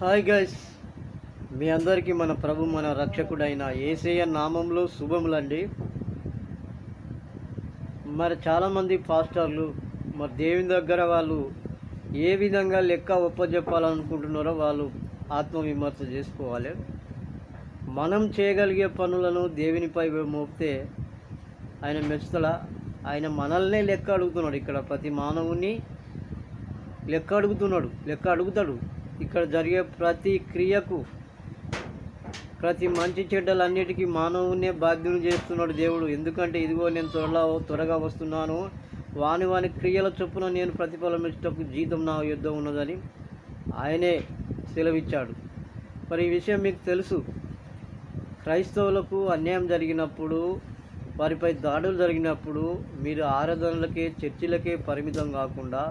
Hi guys, మీ అందరికీ మన ప్రభు మన రక్షకుడైన యేసయ్య నామంలో శుభములండి. మరి చాలామంది పాస్టర్లు దేవుని దగ్గర వాళ్ళు ఏ విధంగా లెక్క ఒప్పజెప్పాలనుకుంటున్నారో వాళ్ళు ఆత్మవిమర్శ చేసుకోవాలి. మనం చేయగలిగే పనులను దేవునిపై మోపితే ఆయన మెచ్చుతలా? ఆయన మనల్నే లెక్క అడుగుతున్నాడు. ఇక్కడ ప్రతి మానవుని లెక్క అడుగుతాడు. ఇక్కడ జరిగే ప్రతి క్రియకు, ప్రతి మంచి చెడ్డలన్నిటికీ మానవునే బాధ్యులు చేస్తున్నాడు దేవుడు. ఎందుకంటే ఇదిగో నేను త్వరగా వస్తున్నాను, వాని క్రియల చొప్పున నేను ప్రతిఫలం ఇచ్చటకు జీతం నా యుద్ధ ఉన్నదని ఆయనే సెలవిచ్చాడు. మరి ఈ విషయం మీకు తెలుసు. క్రైస్తవులకు అన్యాయం జరిగినప్పుడు, వారిపై దాడులు జరిగినప్పుడు మీరు ఆరాధనలకే, చర్చిలకే పరిమితం కాకుండా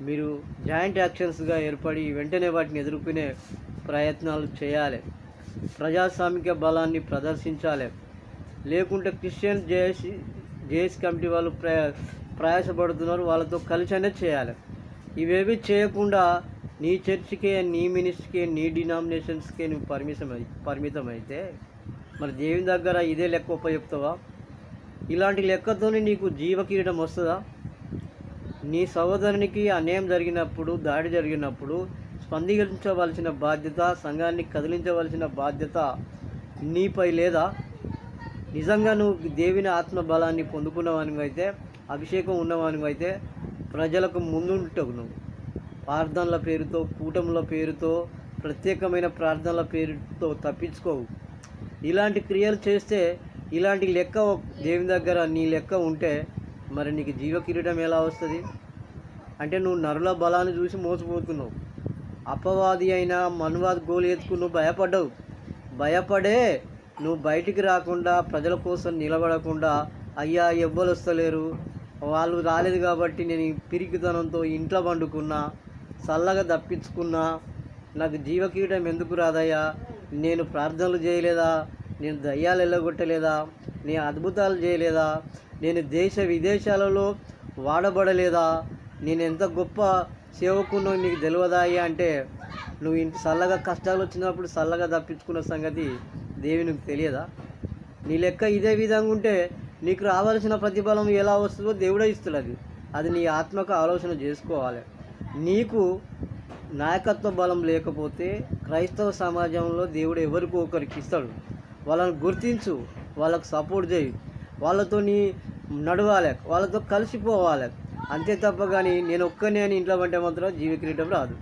మీరు జాయింట్ యాక్షన్స్గా ఏర్పడి వెంటనే వాటిని ఎదుర్కొనే ప్రయత్నాలు చేయాలి. ప్రజాస్వామిక బలాన్ని ప్రదర్శించాలి. లేకుంటే క్రిస్టియన్ జేఎస్ కమిటీ వాళ్ళు ప్రయాసపడుతున్నారు, వాళ్ళతో కలిసి అనేది చేయాలి. ఇవేవి చేయకుండా నీ చర్చికే, నీ మినిస్ట్రీకే, నీ డినామినేషన్స్కే నువ్వు పరిమితం అయితే మరి దేవుని దగ్గర ఇదే లెక్క ఉపయుక్తవా? ఇలాంటి లెక్కతోనే నీకు జీవకిరీటం వస్తుందా? నీ సహోదరునికి అన్యాయం జరిగినప్పుడు, దాడి జరిగినప్పుడు స్పందించవలసిన బాధ్యత, సంఘాన్ని కదిలించవలసిన బాధ్యత నీపై లేదా? నిజంగా నువ్వు దేవుని ఆత్మ బలాన్ని పొందుకున్నవానివైతే, అభిషేకం ఉన్నవానివైతే ప్రజలకు ముందుంటావు. నువ్వు ప్రార్థనల పేరుతో, కూటముల పేరుతో, ప్రత్యేకమైన ప్రార్థనల పేరుతో తప్పించుకోవు. ఇలాంటి క్రియలు చేస్తే, ఇలాంటి లెక్క దేవుని దగ్గర నీ లెక్క ఉంటే మరి నీకు జీవకిరీటం ఎలా వస్తుంది? అంటే నువ్వు నరుల బలాన్ని చూసి మోసపోతున్నావు. అపవాది అయినా మనువాది గోలు ఎత్తుకు నువ్వు భయపడే నువ్వు బయటికి రాకుండా, ప్రజల కోసం నిలబడకుండా, అయ్యా ఎవ్వరు వస్తలేరు, వాళ్ళు రాలేదు కాబట్టి నేను పిరికితనంతో ఇంట్లో పండుకున్నా, చల్లగా తప్పించుకున్నా, నాకు జీవకిరీటం ఎందుకు రాదయ్యా, నేను ప్రార్థనలు చేయలేదా, నేను దయ్యాలు వెళ్ళగొట్టలేదా, నేను అద్భుతాలు చేయలేదా, నేను దేశ విదేశాలలో వాడబడలేదా, నేను ఎంత గొప్ప సేవకున్నో నీకు తెలియదాయి అంటే నువ్వు ఇంటి చల్లగా కష్టాలు వచ్చినప్పుడు చల్లగా తప్పించుకున్న సంగతి దేవునికి తెలియదా? నీ లెక్క ఇదే విధంగా ఉంటే నీకు రావాల్సిన ప్రతిఫలం ఎలా వస్తుందో దేవుడే ఇస్తుంది. అది నీ ఆత్మకు ఆలోచన చేసుకోవాలి. నీకు నాయకత్వ బలం లేకపోతే క్రైస్తవ సమాజంలో దేవుడు ఎవరికో ఒకరికి ఇస్తాడు. వాళ్ళని గుర్తించు, వాళ్ళకు సపోర్ట్ చేయి, వాళ్ళతో నడవాలి, వాళ్ళతో కలిసిపోవాలి. అంతే తప్ప కానీ నేను ఒక్కనే అని ఇంట్లో అంటే మాత్రం జీవకిరీటం రాదు.